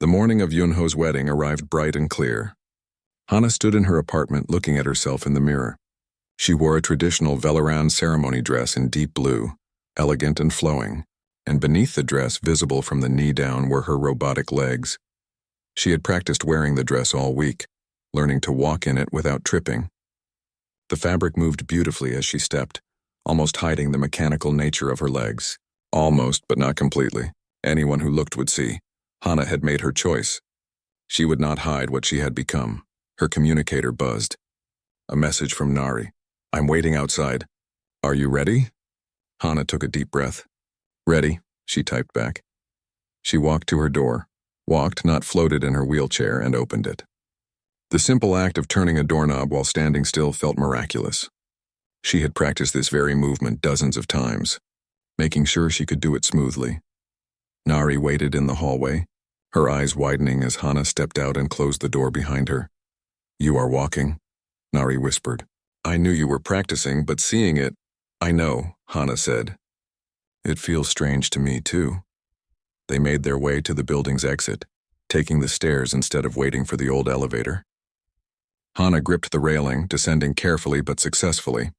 The morning of Yunho's wedding arrived bright and clear. Hana stood in her apartment looking at herself in the mirror. She wore a traditional Velaran ceremony dress in deep blue, elegant and flowing, and beneath the dress, visible from the knee down, were her robotic legs. She had practiced wearing the dress all week, learning to walk in it without tripping. The fabric moved beautifully as she stepped, almost hiding the mechanical nature of her legs. Almost, but not completely. Anyone who looked would see. Hana had made her choice. She would not hide what she had become. Her communicator buzzed. A message from Nari. "I'm waiting outside. Are you ready?" Hana took a deep breath. "Ready," she typed back. She walked to her door, walked, not floated in her wheelchair, and opened it. The simple act of turning a doorknob while standing still felt miraculous. She had practiced this very movement dozens of times, making sure she could do it smoothly. Nari waited in the hallway, her eyes widening as Hana stepped out and closed the door behind her. "You are walking," Nari whispered. "I knew you were practicing, but seeing it—" "I know," Hana said. "It feels strange to me, too." They made their way to the building's exit, taking the stairs instead of waiting for the old elevator. Hana gripped the railing, descending carefully but successfully.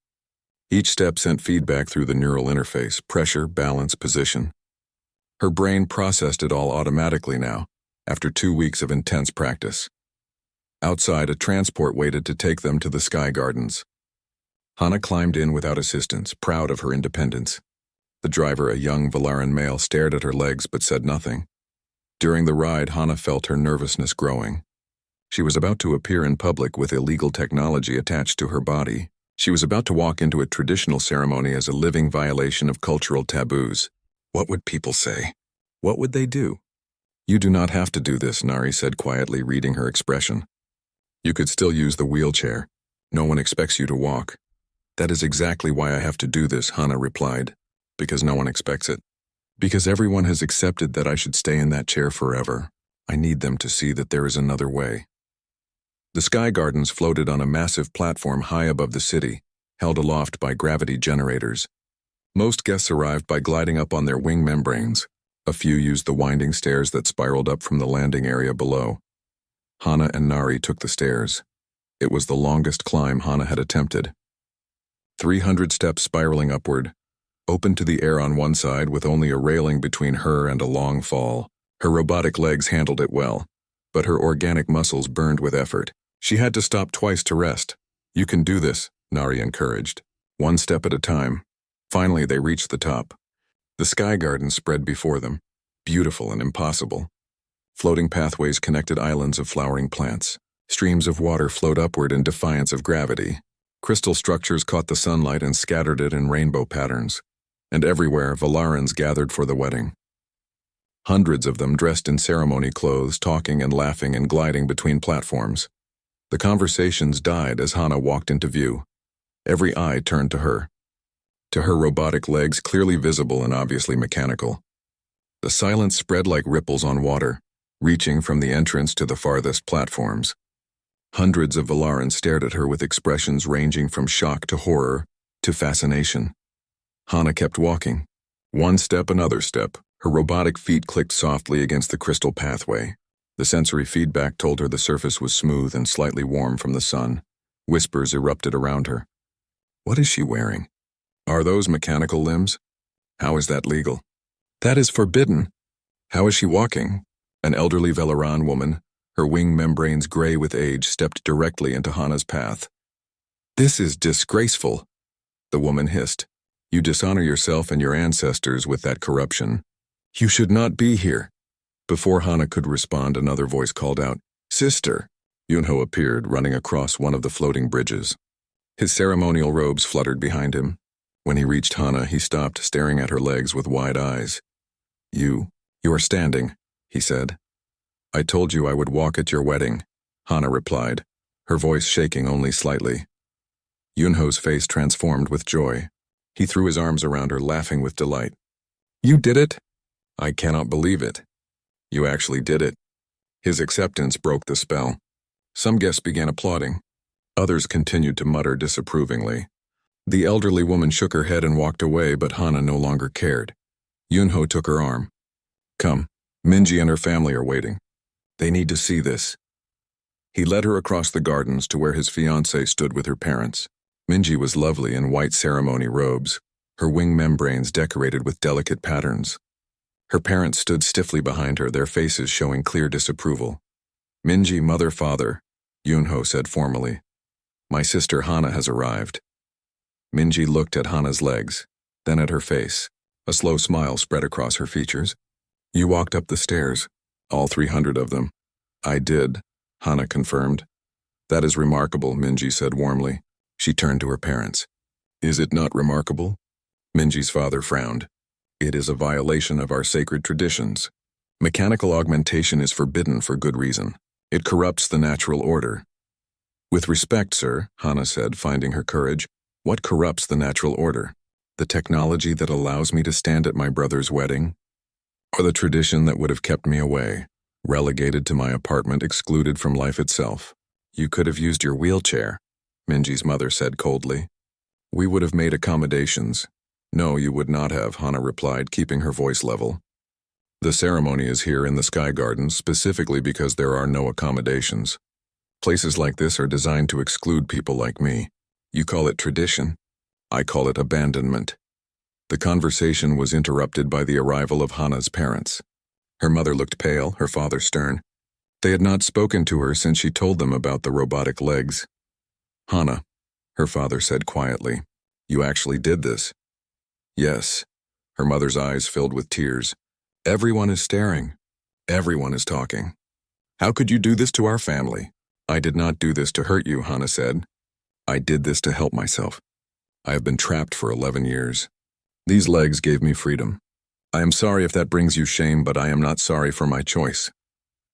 Each step sent feedback through the neural interface: pressure, balance, position. Her brain processed it all automatically now, after 2 weeks of intense practice. Outside, a transport waited to take them to the Sky Gardens. Hana climbed in without assistance, proud of her independence. The driver, a young Valaran male, stared at her legs but said nothing. During the ride, Hana felt her nervousness growing. She was about to appear in public with illegal technology attached to her body. She was about to walk into a traditional ceremony as a living violation of cultural taboos. What would people say? What would they do? "You do not have to do this," Nari said quietly, reading her expression. "You could still use the wheelchair. No one expects you to walk." "That is exactly why I have to do this," Hana replied. "Because no one expects it. Because everyone has accepted that I should stay in that chair forever. I need them to see that there is another way." The Sky Gardens floated on a massive platform high above the city, held aloft by gravity generators. Most guests arrived by gliding up on their wing membranes. A few used the winding stairs that spiraled up from the landing area below. Hana and Nari took the stairs. It was the longest climb Hana had attempted. 300 steps spiraling upward, open to the air on one side with only a railing between her and a long fall. Her robotic legs handled it well, but her organic muscles burned with effort. She had to stop twice to rest. "You can do this," Nari encouraged. "One step at a time." Finally, they reached the top. The Sky Garden spread before them, beautiful and impossible. Floating pathways connected islands of flowering plants. Streams of water flowed upward in defiance of gravity. Crystal structures caught the sunlight and scattered it in rainbow patterns. And everywhere, Valarans gathered for the wedding. Hundreds of them dressed in ceremony clothes, talking and laughing and gliding between platforms. The conversations died as Hana walked into view. Every eye turned to her. To her robotic legs, clearly visible and obviously mechanical. The silence spread like ripples on water, reaching from the entrance to the farthest platforms. Hundreds of Valarans stared at her with expressions ranging from shock to horror to fascination. Hana kept walking. One step, another step. Her robotic feet clicked softly against the crystal pathway. The sensory feedback told her the surface was smooth and slightly warm from the sun. Whispers erupted around her. What is she wearing? Are those mechanical limbs? How is that legal? That is forbidden. How is she walking? An elderly Velaran woman, her wing membranes gray with age, stepped directly into Hana's path. This is disgraceful, the woman hissed. You dishonor yourself and your ancestors with that corruption. You should not be here. Before Hana could respond, another voice called out, Sister! Yunho appeared, running across one of the floating bridges. His ceremonial robes fluttered behind him. When he reached Hana, he stopped, staring at her legs with wide eyes. You are standing, he said. I told you I would walk at your wedding, Hana replied, her voice shaking only slightly. Yunho's face transformed with joy. He threw his arms around her, laughing with delight. You did it? I cannot believe it. You actually did it. His acceptance broke the spell. Some guests began applauding. Others continued to mutter disapprovingly. The elderly woman shook her head and walked away, but Hana no longer cared. Yunho took her arm. Come, Minji and her family are waiting. They need to see this. He led her across the gardens to where his fiancée stood with her parents. Minji was lovely in white ceremony robes, her wing membranes decorated with delicate patterns. Her parents stood stiffly behind her, their faces showing clear disapproval. Minji, mother, father, Yunho said formally. My sister Hana has arrived. Minji looked at Hana's legs, then at her face. A slow smile spread across her features. You walked up the stairs, all 300 of them. I did, Hana confirmed. That is remarkable, Minji said warmly. She turned to her parents. Is it not remarkable? Minji's father frowned. It is a violation of our sacred traditions. Mechanical augmentation is forbidden for good reason. It corrupts the natural order. With respect, sir, Hana said, finding her courage, what corrupts the natural order? The technology that allows me to stand at my brother's wedding? Or the tradition that would have kept me away, relegated to my apartment, excluded from life itself? You could have used your wheelchair, Minji's mother said coldly. We would have made accommodations. No, you would not have, Hana replied, keeping her voice level. The ceremony is here in the Sky Gardens specifically because there are no accommodations. Places like this are designed to exclude people like me. You call it tradition. I call it abandonment. The conversation was interrupted by the arrival of Hana's parents. Her mother looked pale, her father stern. They had not spoken to her since she told them about the robotic legs. Hana, her father said quietly, you actually did this. Yes. Her mother's eyes filled with tears. Everyone is staring. Everyone is talking. How could you do this to our family? I did not do this to hurt you, Hana said. I did this to help myself. I have been trapped for 11 years. These legs gave me freedom. I am sorry if that brings you shame, but I am not sorry for my choice.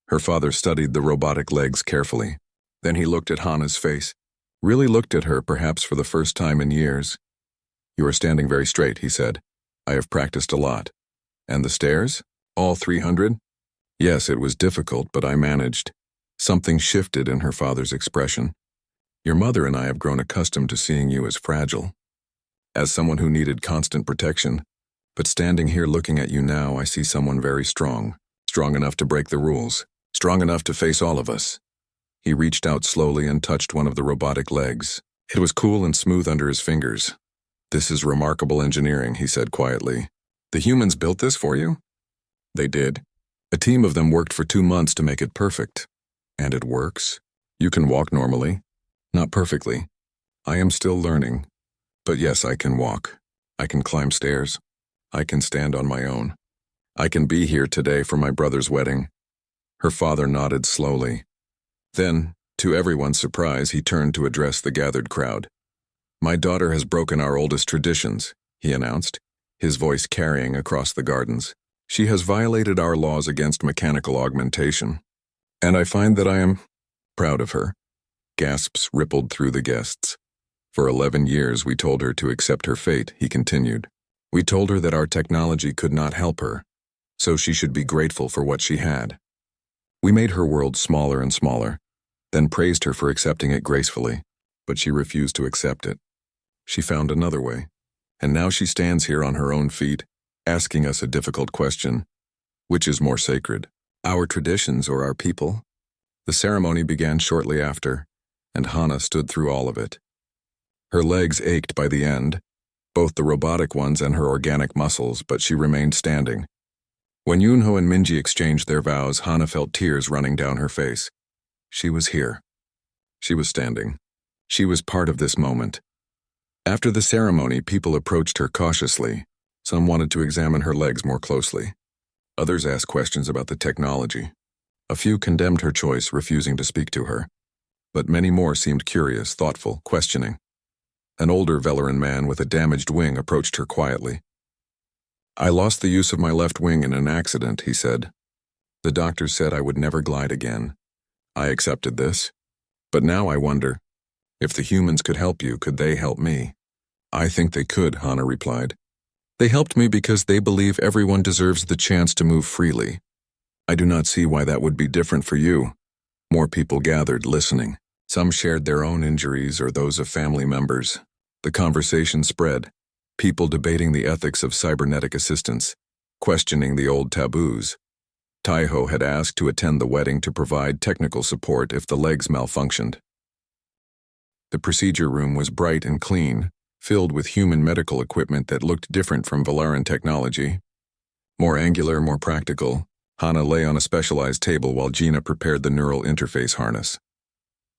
Her father studied the robotic legs carefully. Then he looked at Hana's face. Really looked at her, perhaps for the first time in years. You are standing very straight, he said. I have practiced a lot. And the stairs? All 300? Yes, it was difficult, but I managed. Something shifted in her father's expression. Your mother and I have grown accustomed to seeing you as fragile, as someone who needed constant protection. But standing here looking at you now, I see someone very strong, strong enough to break the rules, strong enough to face all of us. He reached out slowly and touched one of the robotic legs. It was cool and smooth under his fingers. This is remarkable engineering, he said quietly. The humans built this for you? They did. A team of them worked for 2 months to make it perfect. And it works? You can walk normally? Not perfectly. I am still learning. But yes, I can walk. I can climb stairs. I can stand on my own. I can be here today for my brother's wedding. Her father nodded slowly. Then, to everyone's surprise, he turned to address the gathered crowd. My daughter has broken our oldest traditions, he announced, his voice carrying across the gardens. She has violated our laws against mechanical augmentation. And I find that I am proud of her. Gasps rippled through the guests. For 11 years we told her to accept her fate, he continued. We told her that our technology could not help her, so she should be grateful for what she had. We made her world smaller and smaller, then praised her for accepting it gracefully, but she refused to accept it. She found another way, and now she stands here on her own feet, asking us a difficult question. Which is more sacred, our traditions or our people? The ceremony began shortly after, and Hana stood through all of it. Her legs ached by the end, both the robotic ones and her organic muscles, but she remained standing. When Yunho and Minji exchanged their vows, Hana felt tears running down her face. She was here. She was standing. She was part of this moment. After the ceremony, people approached her cautiously. Some wanted to examine her legs more closely. Others asked questions about the technology. A few condemned her choice, refusing to speak to her. But many more seemed curious, thoughtful, questioning. An older Velaran man with a damaged wing approached her quietly. I lost the use of my left wing in an accident, he said. The doctors said I would never glide again. I accepted this. But now I wonder, if the humans could help you, could they help me? I think they could, Hana replied. They helped me because they believe everyone deserves the chance to move freely. I do not see why that would be different for you. More people gathered, listening. Some shared their own injuries or those of family members. The conversation spread, people debating the ethics of cybernetic assistance, questioning the old taboos. Taiho had asked to attend the wedding to provide technical support if the legs malfunctioned. The procedure room was bright and clean, filled with human medical equipment that looked different from Valaran technology. More angular, more practical, Hana lay on a specialized table while Gina prepared the neural interface harness.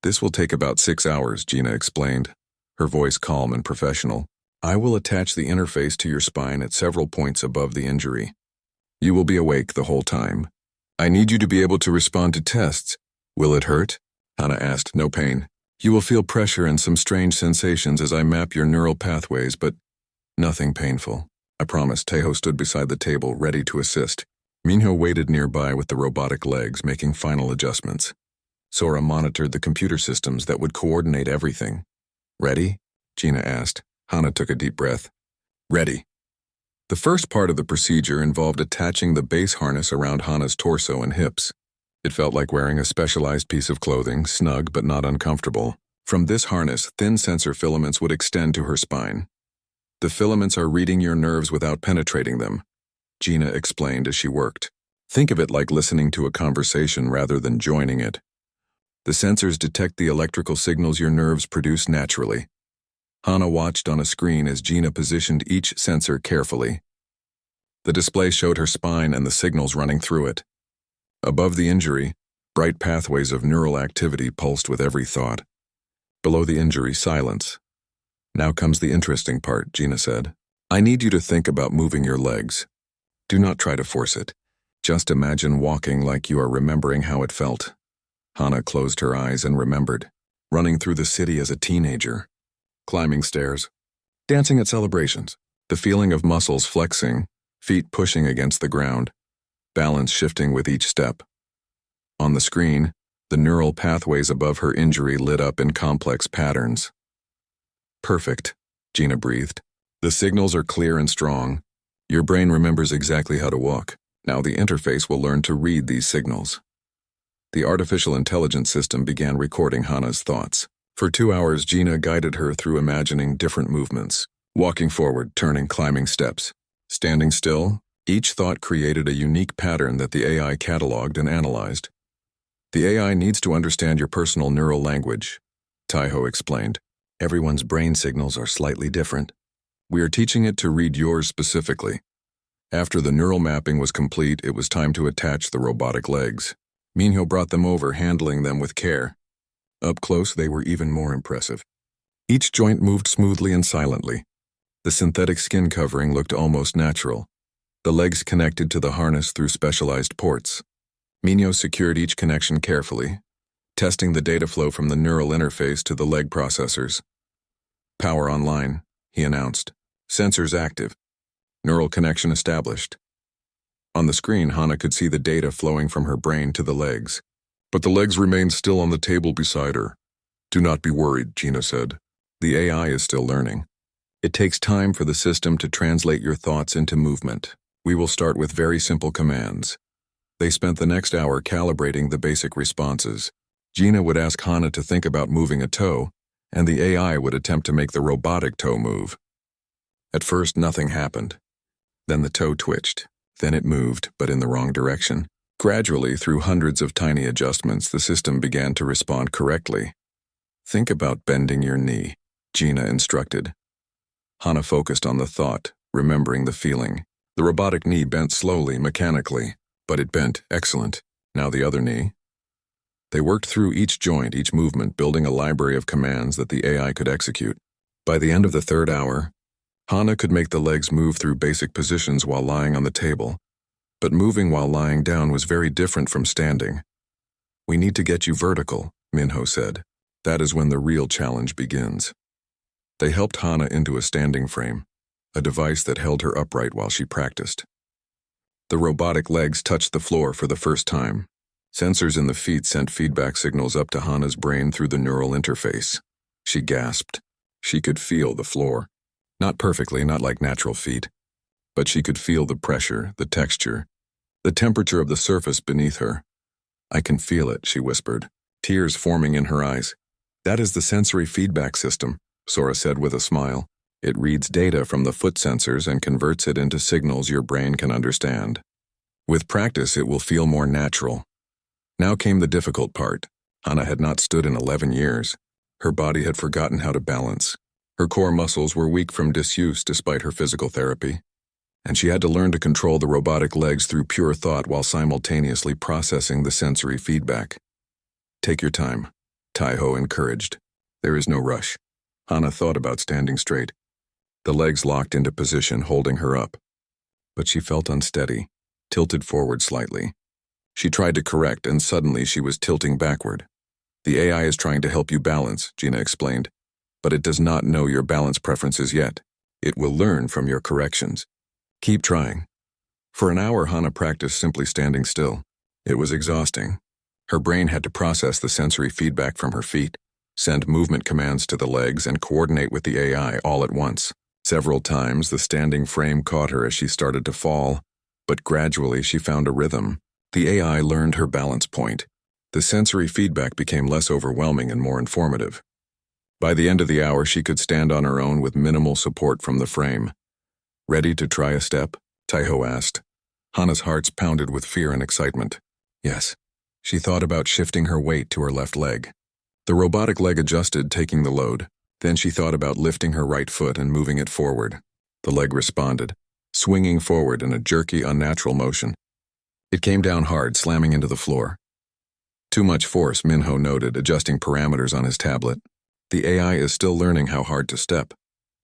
"This will take about 6 hours," Gina explained, her voice calm and professional. "I will attach the interface to your spine at several points above the injury. You will be awake the whole time. I need you to be able to respond to tests." "Will it hurt?" Hana asked. "No pain. You will feel pressure and some strange sensations as I map your neural pathways, but nothing painful. I promise." Taiho stood beside the table, ready to assist. Minho waited nearby with the robotic legs, making final adjustments. Sora monitored the computer systems that would coordinate everything. "Ready?" Gina asked. Hana took a deep breath. "Ready." The first part of the procedure involved attaching the base harness around Hana's torso and hips. It felt like wearing a specialized piece of clothing, snug but not uncomfortable. From this harness, thin sensor filaments would extend to her spine. "The filaments are reading your nerves without penetrating them," Gina explained as she worked. "Think of it like listening to a conversation rather than joining it. The sensors detect the electrical signals your nerves produce naturally." Hana watched on a screen as Gina positioned each sensor carefully. The display showed her spine and the signals running through it. Above the injury, bright pathways of neural activity pulsed with every thought. Below the injury, silence. "Now comes the interesting part," Gina said. "I need you to think about moving your legs. Do not try to force it. Just imagine walking like you are remembering how it felt." Hana closed her eyes and remembered. Running through the city as a teenager. Climbing stairs. Dancing at celebrations. The feeling of muscles flexing, feet pushing against the ground. Balance shifting with each step. On the screen, the neural pathways above her injury lit up in complex patterns. "Perfect," Gina breathed. "The signals are clear and strong. Your brain remembers exactly how to walk. Now the interface will learn to read these signals." The artificial intelligence system began recording Hana's thoughts. For 2 hours, Gina guided her through imagining different movements. Walking forward, turning, climbing steps. Standing still, each thought created a unique pattern that the AI cataloged and analyzed. "The AI needs to understand your personal neural language," Taiho explained. "Everyone's brain signals are slightly different. We are teaching it to read yours specifically." After the neural mapping was complete, it was time to attach the robotic legs. Minho brought them over, handling them with care. Up close, they were even more impressive. Each joint moved smoothly and silently. The synthetic skin covering looked almost natural. The legs connected to the harness through specialized ports. Minho secured each connection carefully, testing the data flow from the neural interface to the leg processors. "Power online," he announced. "Sensors active. Neural connection established." On the screen, Hana could see the data flowing from her brain to the legs. But the legs remained still on the table beside her. "Do not be worried," Gina said. "The AI is still learning. It takes time for the system to translate your thoughts into movement. We will start with very simple commands." They spent the next hour calibrating the basic responses. Gina would ask Hana to think about moving a toe, and the AI would attempt to make the robotic toe move. At first, nothing happened. Then the toe twitched. Then it moved, but in the wrong direction. Gradually, through hundreds of tiny adjustments, the system began to respond correctly. "Think about bending your knee," Gina instructed. Hana focused on the thought, remembering the feeling. The robotic knee bent slowly, mechanically, but it bent. Excellent. Now the other knee. They worked through each joint, each movement, building a library of commands that the AI could execute. By the end of the 3rd hour, Hana could make the legs move through basic positions while lying on the table. But moving while lying down was very different from standing. "We need to get you vertical," Minho said. "That is when the real challenge begins." They helped Hana into a standing frame, a device that held her upright while she practiced. The robotic legs touched the floor for the first time. Sensors in the feet sent feedback signals up to Hana's brain through the neural interface. She gasped. She could feel the floor. Not perfectly, not like natural feet. But she could feel the pressure, the texture, the temperature of the surface beneath her. "I can feel it," she whispered, tears forming in her eyes. "That is the sensory feedback system," Sora said with a smile. "It reads data from the foot sensors and converts it into signals your brain can understand." With practice, it will feel more natural. Now came the difficult part. Hana had not stood in 11 years. Her body had forgotten how to balance. Her core muscles were weak from disuse despite her physical therapy, and she had to learn to control the robotic legs through pure thought while simultaneously processing the sensory feedback. Take your time, Taiho encouraged. There is no rush. Hana thought about standing straight. The legs locked into position, holding her up. But she felt unsteady, tilted forward slightly. She tried to correct, and suddenly she was tilting backward. The AI is trying to help you balance, Gina explained, but it does not know your balance preferences yet. It will learn from your corrections. Keep trying. For an hour, Hana practiced simply standing still. It was exhausting. Her brain had to process the sensory feedback from her feet, send movement commands to the legs, and coordinate with the AI all at once. Several times, the standing frame caught her as she started to fall, but gradually she found a rhythm. The AI learned her balance point. The sensory feedback became less overwhelming and more informative. By the end of the hour, she could stand on her own with minimal support from the frame. Ready to try a step? Taiho asked. Hana's heart pounded with fear and excitement. Yes. She thought about shifting her weight to her left leg. The robotic leg adjusted, taking the load. Then she thought about lifting her right foot and moving it forward. The leg responded, swinging forward in a jerky, unnatural motion. It came down hard, slamming into the floor. Too much force, Minho noted, adjusting parameters on his tablet. The AI is still learning how hard to step.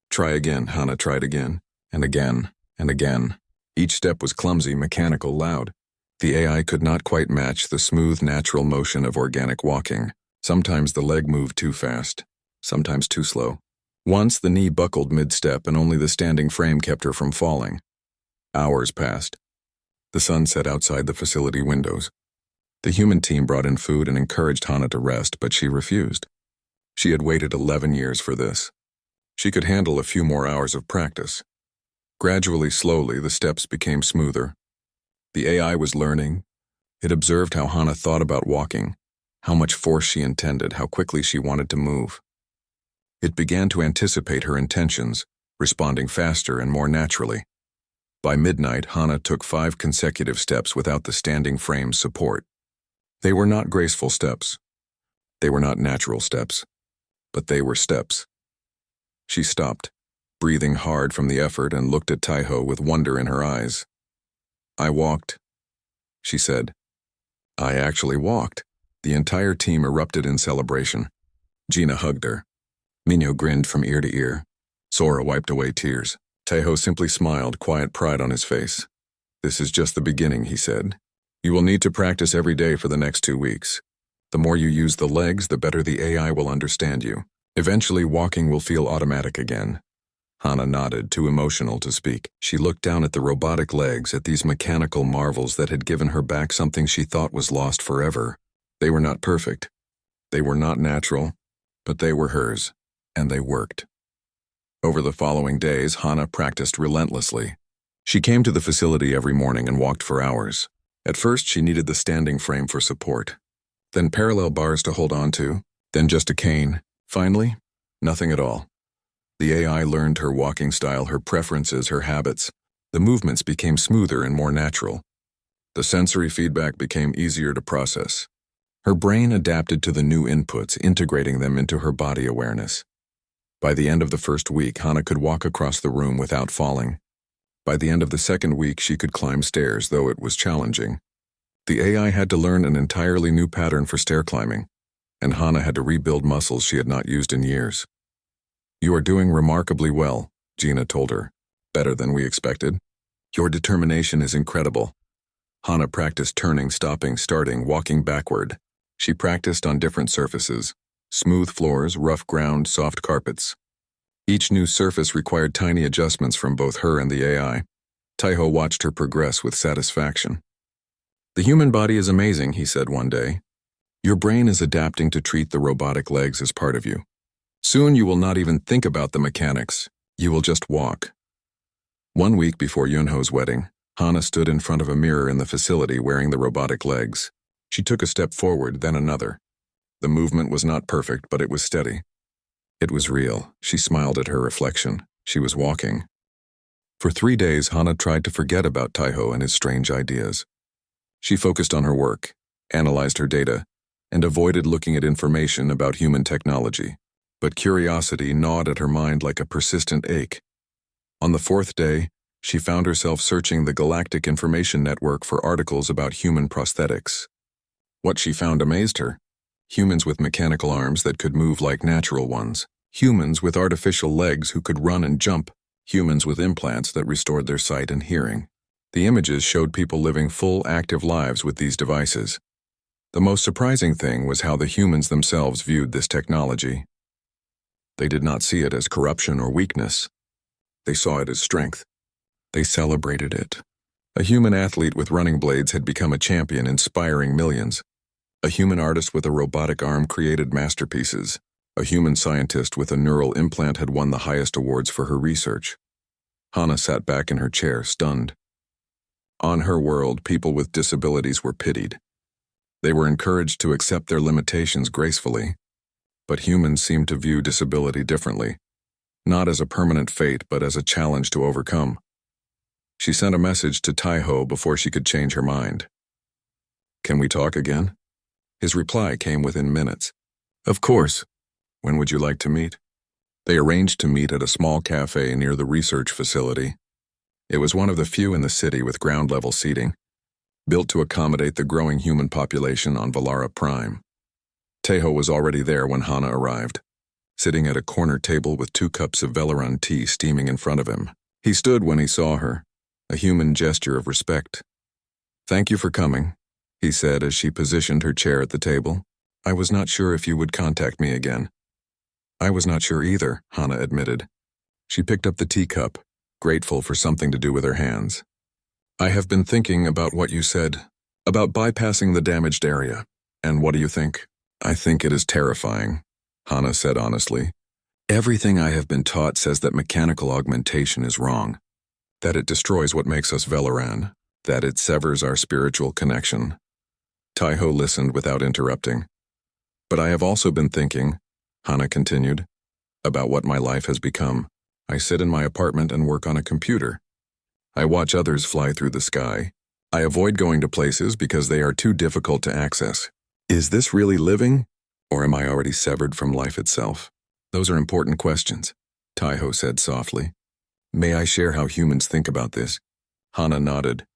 Try again, Hana tried again, and again, and again. Each step was clumsy, mechanical, loud. The AI could not quite match the smooth, natural motion of organic walking. Sometimes the leg moved too fast, sometimes too slow. Once the knee buckled mid-step and only the standing frame kept her from falling. Hours passed. The sun set outside the facility windows. The human team brought in food and encouraged Hana to rest, but she refused. She had waited 11 years for this. She could handle a few more hours of practice. Gradually, slowly, the steps became smoother. The AI was learning. It observed how Hana thought about walking, how much force she intended, how quickly she wanted to move. It began to anticipate her intentions, responding faster and more naturally. By midnight, Hana took 5 consecutive steps without the standing frame's support. They were not graceful steps. They were not natural steps. But they were steps. She stopped, breathing hard from the effort, and looked at Taiho with wonder in her eyes. I walked, she said. I actually walked. The entire team erupted in celebration. Gina hugged her. Minho grinned from ear to ear. Sora wiped away tears. Taiho simply smiled, quiet pride on his face. This is just the beginning, he said. You will need to practice every day for the next 2 weeks. The more you use the legs, the better the AI will understand you. Eventually, walking will feel automatic again. Hana nodded, too emotional to speak. She looked down at the robotic legs, at these mechanical marvels that had given her back something she thought was lost forever. They were not perfect. They were not natural, but they were hers, and they worked. Over the following days, Hana practiced relentlessly. She came to the facility every morning and walked for hours. At first, she needed the standing frame for support, then parallel bars to hold on to, then just a cane. Finally, nothing at all. The AI learned her walking style, her preferences, her habits. The movements became smoother and more natural. The sensory feedback became easier to process. Her brain adapted to the new inputs, integrating them into her body awareness. By the end of the first week, Hana could walk across the room without falling. By the end of the second week, she could climb stairs, though it was challenging. The AI had to learn an entirely new pattern for stair climbing, and Hana had to rebuild muscles she had not used in years. You are doing remarkably well, Gina told her. Better than we expected. Your determination is incredible. Hana practiced turning, stopping, starting, walking backward. She practiced on different surfaces. Smooth floors, rough ground, soft carpets. Each new surface required tiny adjustments from both her and the AI. Taiho watched her progress with satisfaction. The human body is amazing, he said one day. Your brain is adapting to treat the robotic legs as part of you. Soon you will not even think about the mechanics. You will just walk. 1 week before Yunho's wedding, Hana stood in front of a mirror in the facility wearing the robotic legs. She took a step forward, then another. The movement was not perfect, but it was steady. It was real. She smiled at her reflection. She was walking. For 3 days, Hana tried to forget about Taiho and his strange ideas. She focused on her work, analyzed her data, and avoided looking at information about human technology. But curiosity gnawed at her mind like a persistent ache. On the fourth day, she found herself searching the Galactic Information Network for articles about human prosthetics. What she found amazed her. Humans with mechanical arms that could move like natural ones. Humans with artificial legs who could run and jump. Humans with implants that restored their sight and hearing. The images showed people living full, active lives with these devices. The most surprising thing was how the humans themselves viewed this technology. They did not see it as corruption or weakness. They saw it as strength. They celebrated it. A human athlete with running blades had become a champion, inspiring millions. A human artist with a robotic arm created masterpieces. A human scientist with a neural implant had won the highest awards for her research. Hana sat back in her chair, stunned. On her world, people with disabilities were pitied. They were encouraged to accept their limitations gracefully. But humans seemed to view disability differently, not as a permanent fate, but as a challenge to overcome. She sent a message to Taiho before she could change her mind. "Can we talk again?" His reply came within minutes. "Of course. When would you like to meet?" They arranged to meet at a small cafe near the research facility. It was one of the few in the city with ground-level seating, built to accommodate the growing human population on Valara Prime. Taiho was already there when Hana arrived, sitting at a corner table with 2 cups of Velaran tea steaming in front of him. He stood when he saw her, a human gesture of respect. "Thank you for coming," he said as she positioned her chair at the table. "I was not sure if you would contact me again." "I was not sure either," Hana admitted. She picked up the teacup, grateful for something to do with her hands. "I have been thinking about what you said, about bypassing the damaged area. And what do you think?" "I think it is terrifying," Hana said honestly. "Everything I have been taught says that mechanical augmentation is wrong, that it destroys what makes us Velaran, that it severs our spiritual connection." Taiho listened without interrupting. "But I have also been thinking," Hana continued, "about what my life has become. I sit in my apartment and work on a computer. I watch others fly through the sky. I avoid going to places because they are too difficult to access. Is this really living, or am I already severed from life itself? Those are important questions," Taiho said softly. "May I share how humans think about this?" Hana nodded.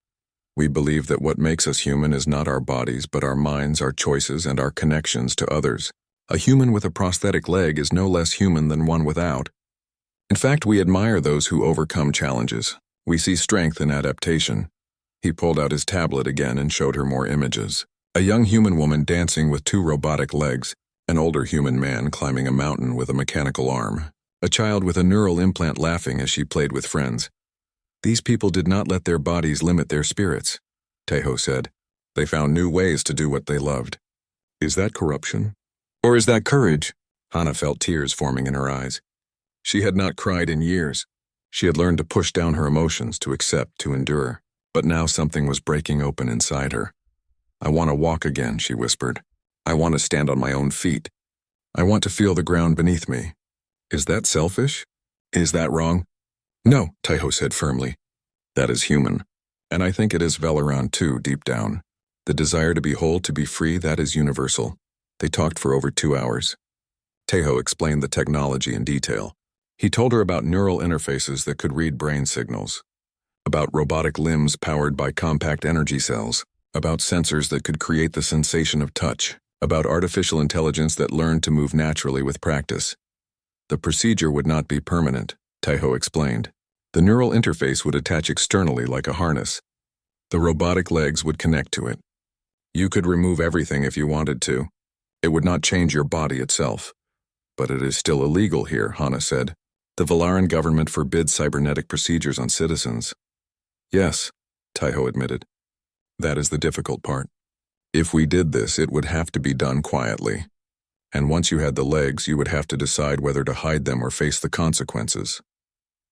"We believe that what makes us human is not our bodies, but our minds, our choices, and our connections to others. A human with a prosthetic leg is no less human than one without. In fact, we admire those who overcome challenges. We see strength in adaptation." He pulled out his tablet again and showed her more images. A young human woman dancing with 2 robotic legs, an older human man climbing a mountain with a mechanical arm, a child with a neural implant laughing as she played with friends. "These people did not let their bodies limit their spirits," Taiho said. "They found new ways to do what they loved." "Is that corruption? Or is that courage?" Hana felt tears forming in her eyes. She had not cried in years. She had learned to push down her emotions, to accept, to endure. But now something was breaking open inside her. "I want to walk again," she whispered. "I want to stand on my own feet. I want to feel the ground beneath me." "Is that selfish? Is that wrong?" "No," Taiho said firmly. "That is human. And I think it is Velaran too, deep down. The desire to be whole, to be free, that is universal." They talked for over 2 hours. Taiho explained the technology in detail. He told her about neural interfaces that could read brain signals, about robotic limbs powered by compact energy cells, about sensors that could create the sensation of touch, about artificial intelligence that learned to move naturally with practice. The procedure would not be permanent, Taiho explained. The neural interface would attach externally like a harness. The robotic legs would connect to it. You could remove everything if you wanted to. It would not change your body itself. But it is still illegal here, Hana said. The Valaran government forbids cybernetic procedures on citizens. Yes, Taiho admitted. That is the difficult part. If we did this, it would have to be done quietly. And once you had the legs, you would have to decide whether to hide them or face the consequences.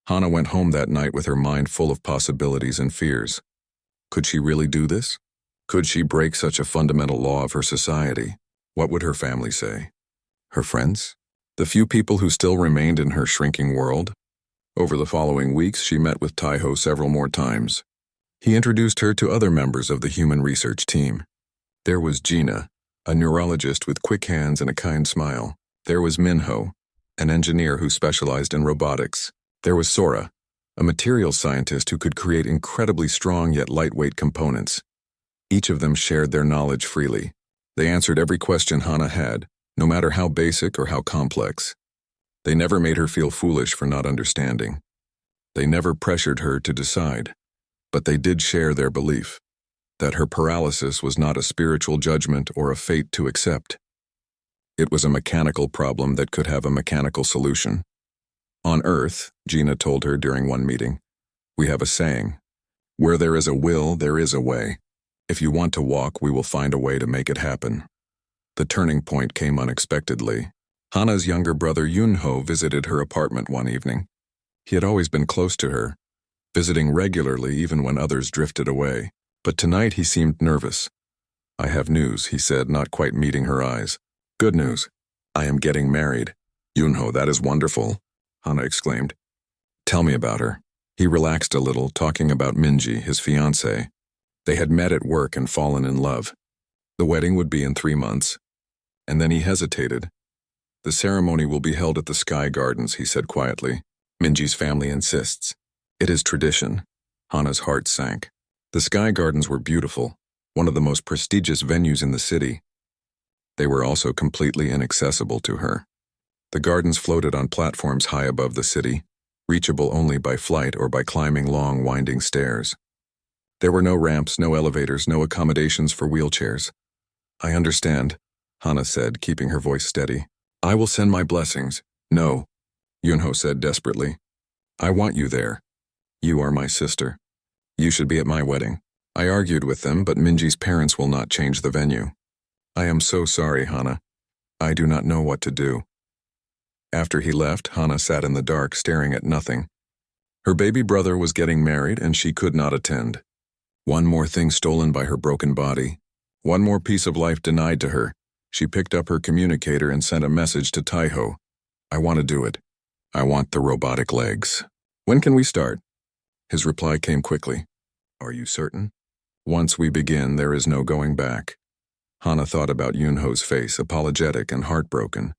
Hana went home that night with her mind full of possibilities and fears. Could she really do this? Could she break such a fundamental law of her society? What would her family say? Her friends? The few people who still remained in her shrinking world? Over the following weeks, she met with Taiho several more times. He introduced her to other members of the human research team. There was Gina, a neurologist with quick hands and a kind smile. There was Minho, an engineer who specialized in robotics. There was Sora, a materials scientist who could create incredibly strong yet lightweight components. Each of them shared their knowledge freely. They answered every question Hana had, no matter how basic or how complex. They never made her feel foolish for not understanding. They never pressured her to decide, but they did share their belief that her paralysis was not a spiritual judgment or a fate to accept. It was a mechanical problem that could have a mechanical solution. On Earth, Gina told her during one meeting, we have a saying, where there is a will, there is a way. If you want to walk, we will find a way to make it happen. The turning point came unexpectedly. Hana's younger brother Yunho visited her apartment one evening. He had always been close to her, visiting regularly even when others drifted away. But tonight he seemed nervous. I have news, he said, not quite meeting her eyes. Good news. I am getting married. Yunho, that is wonderful, Hana exclaimed. Tell me about her. He relaxed a little, talking about Minji, his fiancée. They had met at work and fallen in love. The wedding would be in 3 months. And then he hesitated. The ceremony will be held at the Sky Gardens, he said quietly. Minji's family insists. It is tradition. Hana's heart sank. The Sky Gardens were beautiful, one of the most prestigious venues in the city. They were also completely inaccessible to her. The gardens floated on platforms high above the city, reachable only by flight or by climbing long, winding stairs. There were no ramps, no elevators, no accommodations for wheelchairs. I understand, Hana said, keeping her voice steady. I will send my blessings. No, Yunho said desperately. I want you there. You are my sister. You should be at my wedding. I argued with them, but Minji's parents will not change the venue. I am so sorry, Hana. I do not know what to do. After he left, Hana sat in the dark, staring at nothing. Her baby brother was getting married, and she could not attend. One more thing stolen by her broken body. One more piece of life denied to her. She picked up her communicator and sent a message to Taiho. I want to do it. I want the robotic legs. When can we start? His reply came quickly. Are you certain? Once we begin, there is no going back. Hana thought about Yunho's face, apologetic and heartbroken.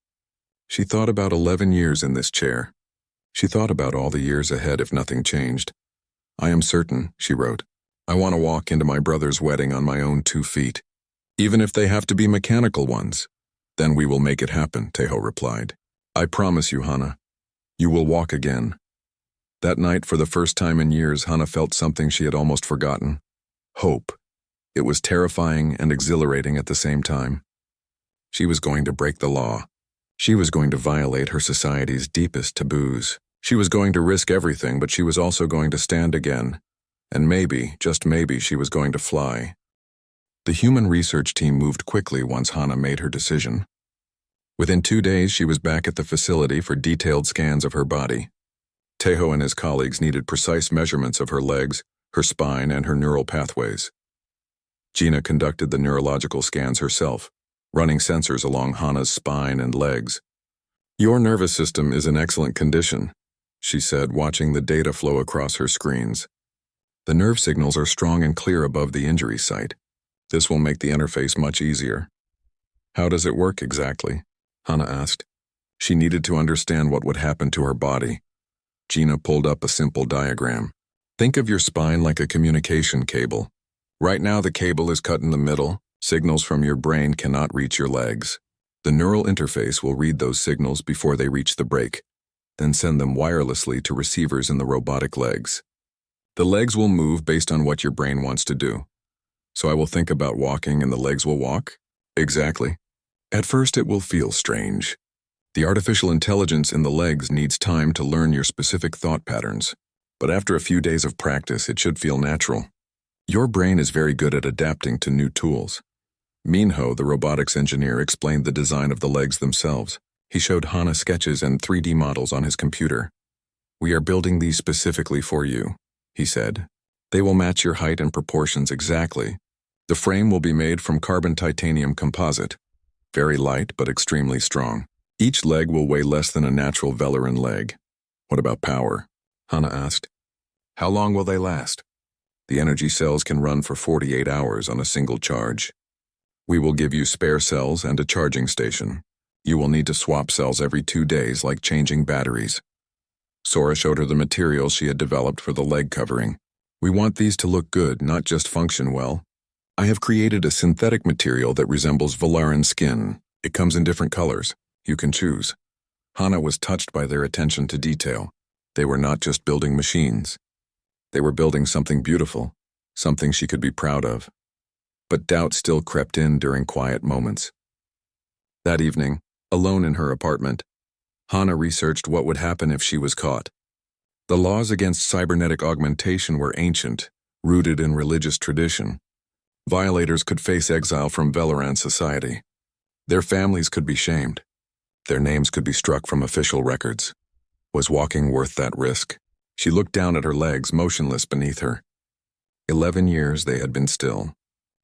She thought about 11 years in this chair. She thought about all the years ahead if nothing changed. I am certain, she wrote. I want to walk into my brother's wedding on my own 2 feet. Even if they have to be mechanical ones. Then we will make it happen, Taiho replied. I promise you, Hana. You will walk again. That night, for the first time in years, Hana felt something she had almost forgotten. Hope. It was terrifying and exhilarating at the same time. She was going to break the law. She was going to violate her society's deepest taboos. She was going to risk everything, but she was also going to stand again. And maybe, just maybe, she was going to fly. The human research team moved quickly once Hana made her decision. Within 2 days, she was back at the facility for detailed scans of her body. Taiho and his colleagues needed precise measurements of her legs, her spine, and her neural pathways. Gina conducted the neurological scans herself, running sensors along Hana's spine and legs. Your nervous system is in excellent condition, she said, watching the data flow across her screens. The nerve signals are strong and clear above the injury site. This will make the interface much easier. How does it work exactly? Hana asked. She needed to understand what would happen to her body. Gina pulled up a simple diagram. Think of your spine like a communication cable. Right now the cable is cut in the middle. Signals from your brain cannot reach your legs. The neural interface will read those signals before they reach the brake, then send them wirelessly to receivers in the robotic legs. The legs will move based on what your brain wants to do. So I will think about walking and the legs will walk? Exactly. At first it will feel strange. The artificial intelligence in the legs needs time to learn your specific thought patterns. But after a few days of practice, it should feel natural. Your brain is very good at adapting to new tools. Minho, the robotics engineer, explained the design of the legs themselves. He showed Hana sketches and 3D models on his computer. We are building these specifically for you, he said. They will match your height and proportions exactly. The frame will be made from carbon titanium composite. Very light but extremely strong. Each leg will weigh less than a natural Velarin leg. What about power? Hana asked. How long will they last? The energy cells can run for 48 hours on a single charge. We will give you spare cells and a charging station. You will need to swap cells every 2 days, like changing batteries. Sora showed her the materials she had developed for the leg covering. We want these to look good, not just function well. I have created a synthetic material that resembles Valaran skin. It comes in different colors. You can choose. Hana was touched by their attention to detail. They were not just building machines. They were building something beautiful, something she could be proud of. But doubt still crept in during quiet moments. That evening, alone in her apartment, Hana researched what would happen if she was caught. The laws against cybernetic augmentation were ancient, rooted in religious tradition. Violators could face exile from Valaran society. Their families could be shamed. Their names could be struck from official records. Was walking worth that risk? She looked down at her legs, motionless beneath her. 11 years they had been still.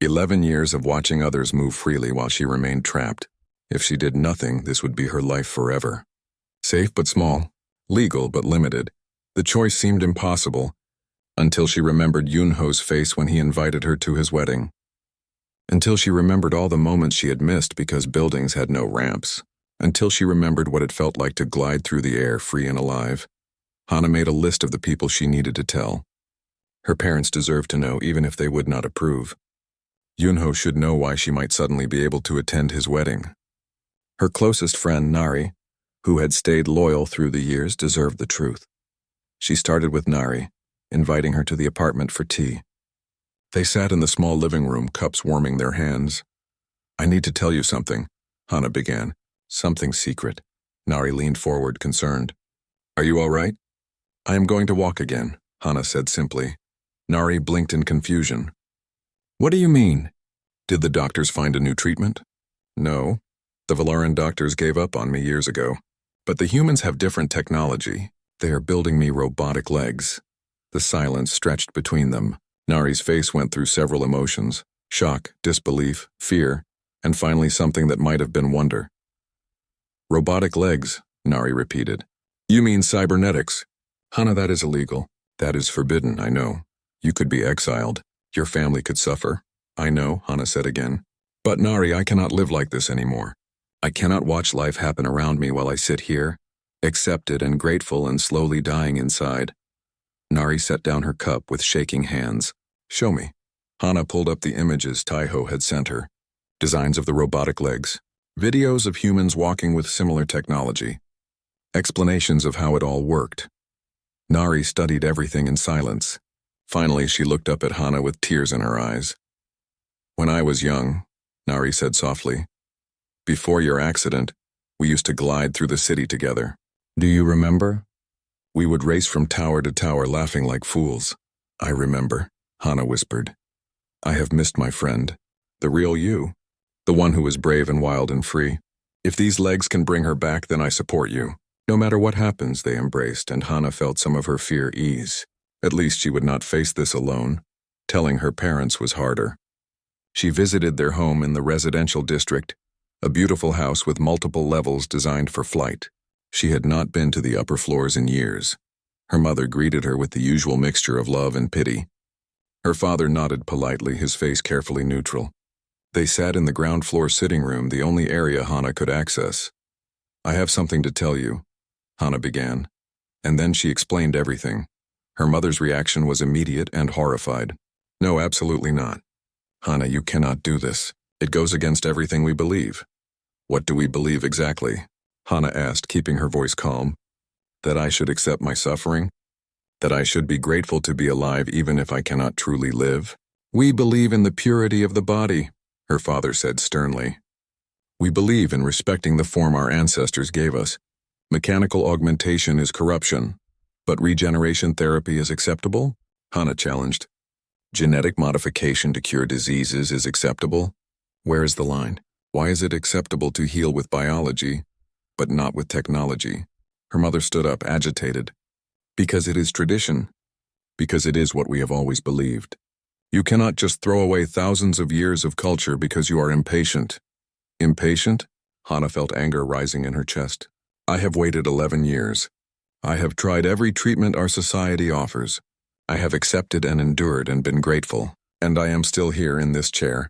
11 years of watching others move freely while she remained trapped. If she did nothing, this would be her life forever. Safe but small, legal but limited. The choice seemed impossible, until she remembered Yunho's face when he invited her to his wedding. Until she remembered all the moments she had missed because buildings had no ramps. Until she remembered what it felt like to glide through the air free and alive. Hana made a list of the people she needed to tell. Her parents deserved to know, even if they would not approve. Yunho should know why she might suddenly be able to attend his wedding. Her closest friend, Nari, who had stayed loyal through the years, deserved the truth. She started with Nari, inviting her to the apartment for tea. They sat in the small living room, cups warming their hands. I need to tell you something, Hana began. Something secret. Nari leaned forward, concerned. Are you all right? I am going to walk again, Hana said simply. Nari blinked in confusion. What do you mean? Did the doctors find a new treatment? No. The Valaran doctors gave up on me years ago. But the humans have different technology. They are building me robotic legs. The silence stretched between them. Nari's face went through several emotions. Shock, disbelief, fear, and finally something that might have been wonder. Robotic legs, Nari repeated. You mean cybernetics? Hana, that is illegal. That is forbidden, I know. You could be exiled. Your family could suffer. I know, Hana said again. But Nari, I cannot live like this anymore. I cannot watch life happen around me while I sit here, accepted and grateful and slowly dying inside. Nari set down her cup with shaking hands. Show me. Hana pulled up the images Taiho had sent her. Designs of the robotic legs. Videos of humans walking with similar technology. Explanations of how it all worked. Nari studied everything in silence. Finally, she looked up at Hana with tears in her eyes. When I was young, Nari said softly, before your accident, we used to glide through the city together. Do you remember? We would race from tower to tower laughing like fools. I remember, Hana whispered. I have missed my friend, the real you. The one who is brave and wild and free. If these legs can bring her back, then I support you. No matter what happens, they embraced, and Hana felt some of her fear ease. At least she would not face this alone. Telling her parents was harder. She visited their home in the residential district, a beautiful house with multiple levels designed for flight. She had not been to the upper floors in years. Her mother greeted her with the usual mixture of love and pity. Her father nodded politely, his face carefully neutral. They sat in the ground floor sitting room, the only area Hana could access. I have something to tell you, Hana began. And then she explained everything. Her mother's reaction was immediate and horrified. No, absolutely not. Hana, you cannot do this. It goes against everything we believe. What do we believe exactly? Hana asked, keeping her voice calm. That I should accept my suffering? That I should be grateful to be alive even if I cannot truly live? We believe in the purity of the body, her father said sternly. We believe in respecting the form our ancestors gave us. Mechanical augmentation is corruption, but regeneration therapy is acceptable? Hana challenged. Genetic modification to cure diseases is acceptable? Where is the line? Why is it acceptable to heal with biology, but not with technology? Her mother stood up, agitated. Because it is tradition. Because it is what we have always believed. You cannot just throw away thousands of years of culture because you are impatient. Impatient? Hana felt anger rising in her chest. I have waited 11 years. I have tried every treatment our society offers. I have accepted and endured and been grateful, and I am still here in this chair,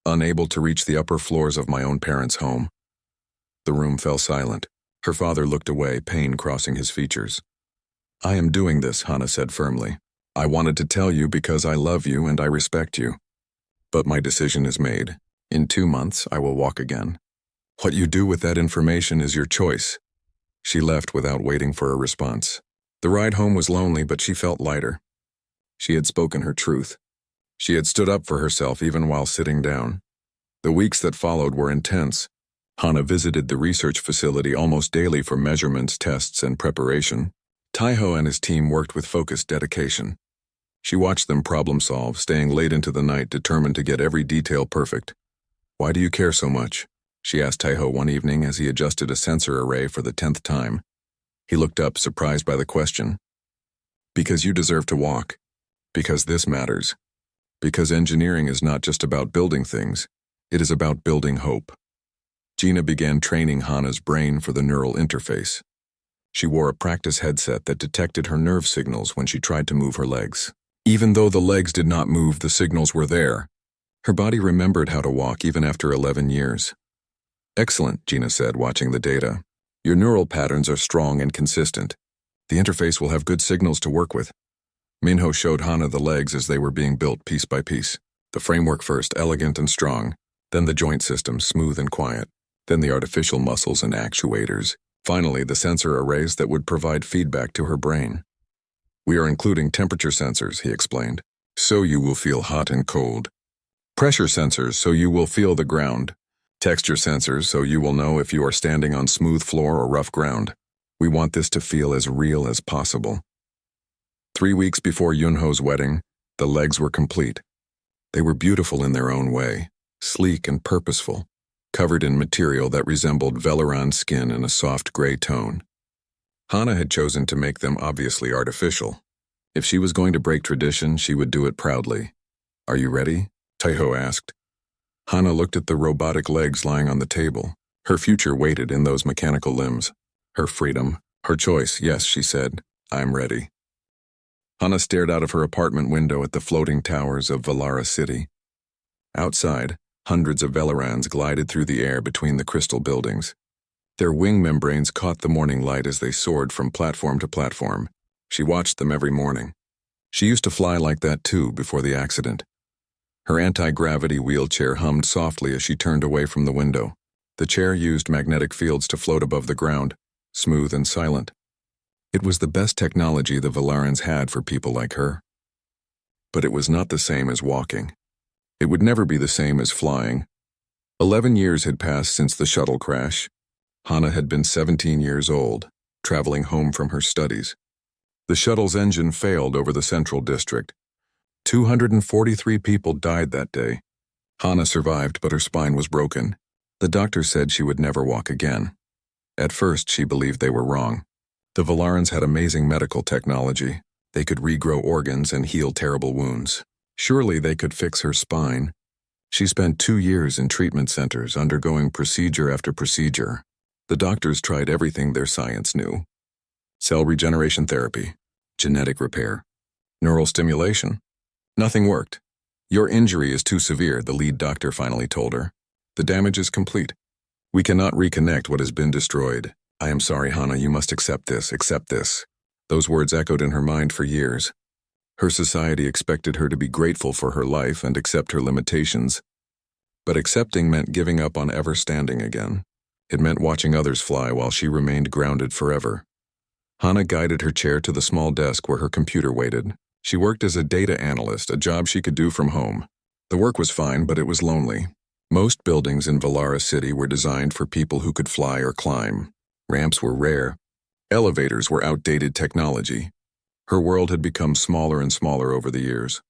unable to reach the upper floors of my own parents' home. The room fell silent. Her father looked away, pain crossing his features. I am doing this, Hana said firmly. I wanted to tell you because I love you and I respect you. But my decision is made. In 2 months, I will walk again. What you do with that information is your choice. She left without waiting for a response. The ride home was lonely, but she felt lighter. She had spoken her truth. She had stood up for herself even while sitting down. The weeks that followed were intense. Hana visited the research facility almost daily for measurements, tests, and preparation. Taiho and his team worked with focused dedication. She watched them problem solve, staying late into the night, determined to get every detail perfect. Why do you care so much? She asked Taiho one evening as he adjusted a sensor array for the 10th time. He looked up, surprised by the question. Because you deserve to walk. Because this matters. Because engineering is not just about building things, it is about building hope. Gina began training Hana's brain for the neural interface. She wore a practice headset that detected her nerve signals when she tried to move her legs. Even though the legs did not move, the signals were there. Her body remembered how to walk even after 11 years. Excellent, Gina said, watching the data. Your neural patterns are strong and consistent. The interface will have good signals to work with. Minho showed Hana the legs as they were being built piece by piece. The framework first, elegant and strong, then the joint system, smooth and quiet, then the artificial muscles and actuators, finally the sensor arrays that would provide feedback to her brain. We are including temperature sensors, he explained, so you will feel hot and cold. Pressure sensors, so you will feel the ground. Texture sensors, so you will know if you are standing on smooth floor or rough ground. We want this to feel as real as possible. 3 weeks before Yunho's wedding, the legs were complete. They were beautiful in their own way, sleek and purposeful, covered in material that resembled Velaran skin in a soft gray tone. Hana had chosen to make them obviously artificial. If she was going to break tradition, she would do it proudly. Are you ready? Taiho asked. Hana looked at the robotic legs lying on the table. Her future waited in those mechanical limbs. Her freedom, her choice, yes, she said, I'm ready. Hana stared out of her apartment window at the floating towers of Valara City. Outside, hundreds of Velarans glided through the air between the crystal buildings. Their wing membranes caught the morning light as they soared from platform to platform. She watched them every morning. She used to fly like that too before the accident. Her anti-gravity wheelchair hummed softly as she turned away from the window. The chair used magnetic fields to float above the ground, smooth and silent. It was the best technology the Valarans had for people like her. But it was not the same as walking. It would never be the same as flying. 11 years had passed since the shuttle crash. Hana had been 17 years old, traveling home from her studies. The shuttle's engine failed over the central district. 243 people died that day. Hana survived, but her spine was broken. The doctor said she would never walk again. At first, she believed they were wrong. The Valarans had amazing medical technology. They could regrow organs and heal terrible wounds. Surely they could fix her spine. She spent 2 years in treatment centers, undergoing procedure after procedure. The doctors tried everything their science knew. Cell regeneration therapy, genetic repair, neural stimulation. Nothing worked. Your injury is too severe, the lead doctor finally told her. The damage is complete. We cannot reconnect what has been destroyed. I am sorry, Hana, you must accept this, accept this. Those words echoed in her mind for years. Her society expected her to be grateful for her life and accept her limitations. But accepting meant giving up on ever standing again. It meant watching others fly while she remained grounded forever. Hana guided her chair to the small desk where her computer waited. She worked as a data analyst, a job she could do from home. The work was fine, but it was lonely. Most buildings in Valara City were designed for people who could fly or climb. Ramps were rare. Elevators were outdated technology. Her world had become smaller and smaller over the years.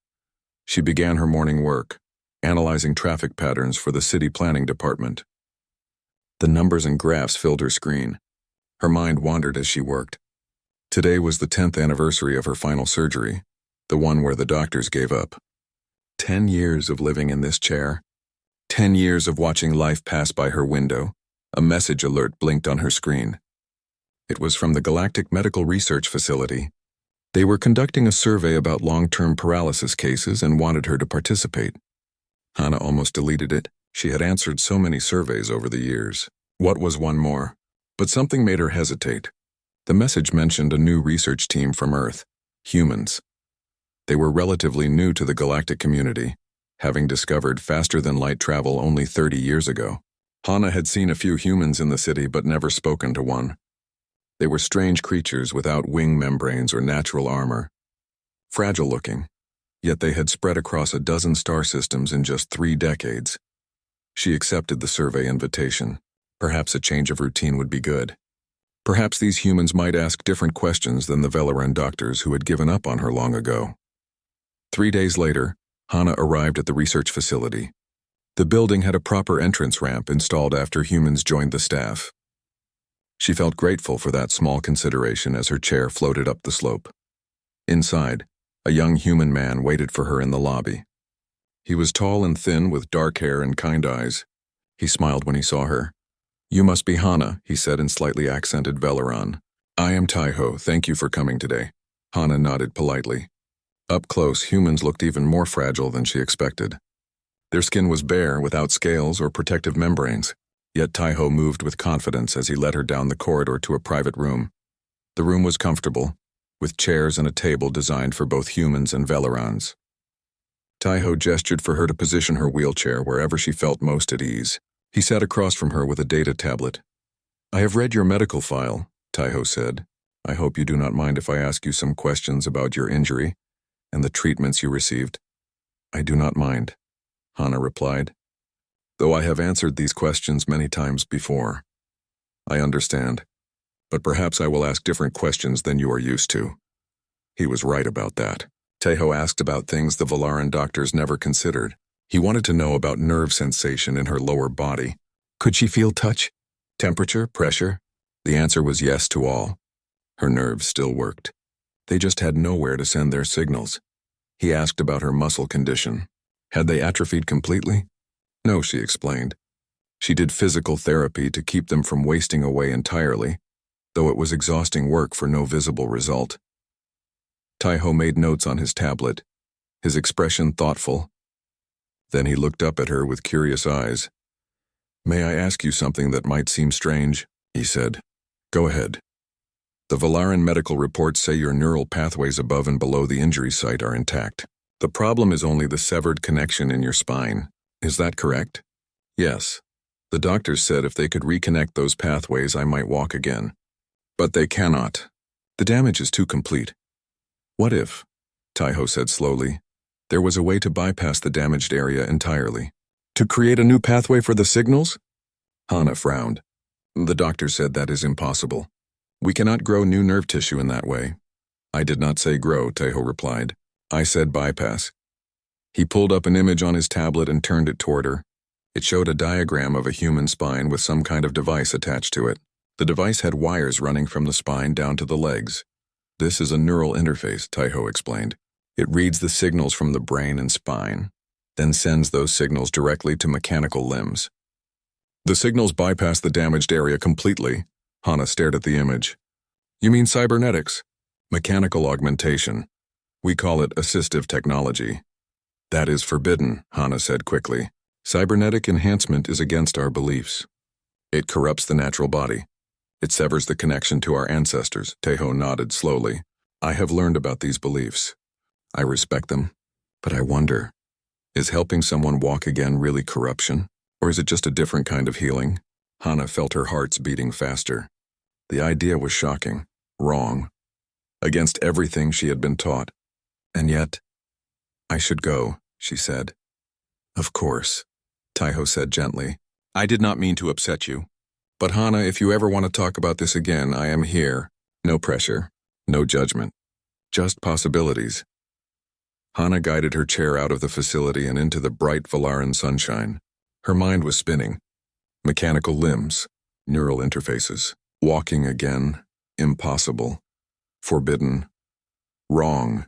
She began her morning work, analyzing traffic patterns for the city planning department. The numbers and graphs filled her screen. Her mind wandered as she worked. Today was the 10th anniversary of her final surgery, the one where the doctors gave up. 10 years of living in this chair. 10 years of watching life pass by her window. A message alert blinked on her screen. It was from the Galactic Medical Research Facility. They were conducting a survey about long-term paralysis cases and wanted her to participate. Hana almost deleted it. She had answered so many surveys over the years. What was one more? But something made her hesitate. The message mentioned a new research team from Earth, humans. They were relatively new to the galactic community, having discovered faster-than-light travel only 30 years ago. Hana had seen a few humans in the city but never spoken to one. They were strange creatures without wing membranes or natural armor. Fragile-looking, yet they had spread across a dozen star systems in just 3 decades. She accepted the survey invitation. Perhaps a change of routine would be good. Perhaps these humans might ask different questions than the Velaran doctors who had given up on her long ago. 3 days later, Hana arrived at the research facility. The building had a proper entrance ramp installed after humans joined the staff. She felt grateful for that small consideration as her chair floated up the slope. Inside, a young human man waited for her in the lobby. He was tall and thin with dark hair and kind eyes. He smiled when he saw her. "You must be Hana," he said in slightly accented Velaran. "I am Taiho, thank you for coming today." Hana nodded politely. Up close, humans looked even more fragile than she expected. Their skin was bare, without scales or protective membranes, yet Taiho moved with confidence as he led her down the corridor to a private room. The room was comfortable, with chairs and a table designed for both humans and Velarans. Taiho gestured for her to position her wheelchair wherever she felt most at ease. He sat across from her with a data tablet. "I have read your medical file," Taiho said. "I hope you do not mind if I ask you some questions about your injury and the treatments you received." "I do not mind," Hana replied, "though I have answered these questions many times before." "I understand, but perhaps I will ask different questions than you are used to." He was right about that. Taiho asked about things the Velaran doctors never considered. He wanted to know about nerve sensation in her lower body. Could she feel touch? Temperature? Pressure? The answer was yes to all. Her nerves still worked. They just had nowhere to send their signals. He asked about her muscle condition. Had they atrophied completely? No, she explained. She did physical therapy to keep them from wasting away entirely, though it was exhausting work for no visible result. Taiho made notes on his tablet, his expression thoughtful. Then he looked up at her with curious eyes. "May I ask you something that might seem strange?" he said. "Go ahead." "The Velaran medical reports say your neural pathways above and below the injury site are intact. The problem is only the severed connection in your spine. Is that correct?" "Yes. The doctors said if they could reconnect those pathways, I might walk again. But they cannot. The damage is too complete." "What if," Taiho said slowly, "there was a way to bypass the damaged area entirely? To create a new pathway for the signals?" Hana frowned. "The doctor said that is impossible. We cannot grow new nerve tissue in that way." "I did not say grow," Taiho replied. "I said bypass." He pulled up an image on his tablet and turned it toward her. It showed a diagram of a human spine with some kind of device attached to it. The device had wires running from the spine down to the legs. "This is a neural interface," Taiho explained. "It reads the signals from the brain and spine, then sends those signals directly to mechanical limbs." "The signals bypass the damaged area completely." Hana stared at the image. "You mean cybernetics?" "Mechanical augmentation. We call it assistive technology." "That is forbidden," Hana said quickly. "Cybernetic enhancement is against our beliefs. It corrupts the natural body. It severs the connection to our ancestors." Taiho nodded slowly. "I have learned about these beliefs. I respect them, but I wonder, is helping someone walk again really corruption? Or is it just a different kind of healing?" Hana felt her hearts beating faster. The idea was shocking, wrong, against everything she had been taught. And yet, "I should go," she said. "Of course," Taiho said gently. "I did not mean to upset you. But Hana, if you ever want to talk about this again, I am here. No pressure, no judgment, just possibilities." Hana guided her chair out of the facility and into the bright Velaran sunshine. Her mind was spinning. Mechanical limbs, neural interfaces, walking again, impossible, forbidden, wrong.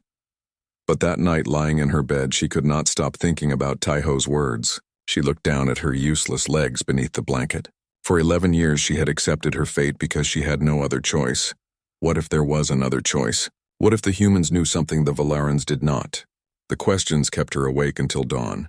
But that night, lying in her bed, she could not stop thinking about Taiho's words. She looked down at her useless legs beneath the blanket. For 11 years she had accepted her fate because she had no other choice. What if there was another choice? What if the humans knew something the Valarans did not? The questions kept her awake until dawn,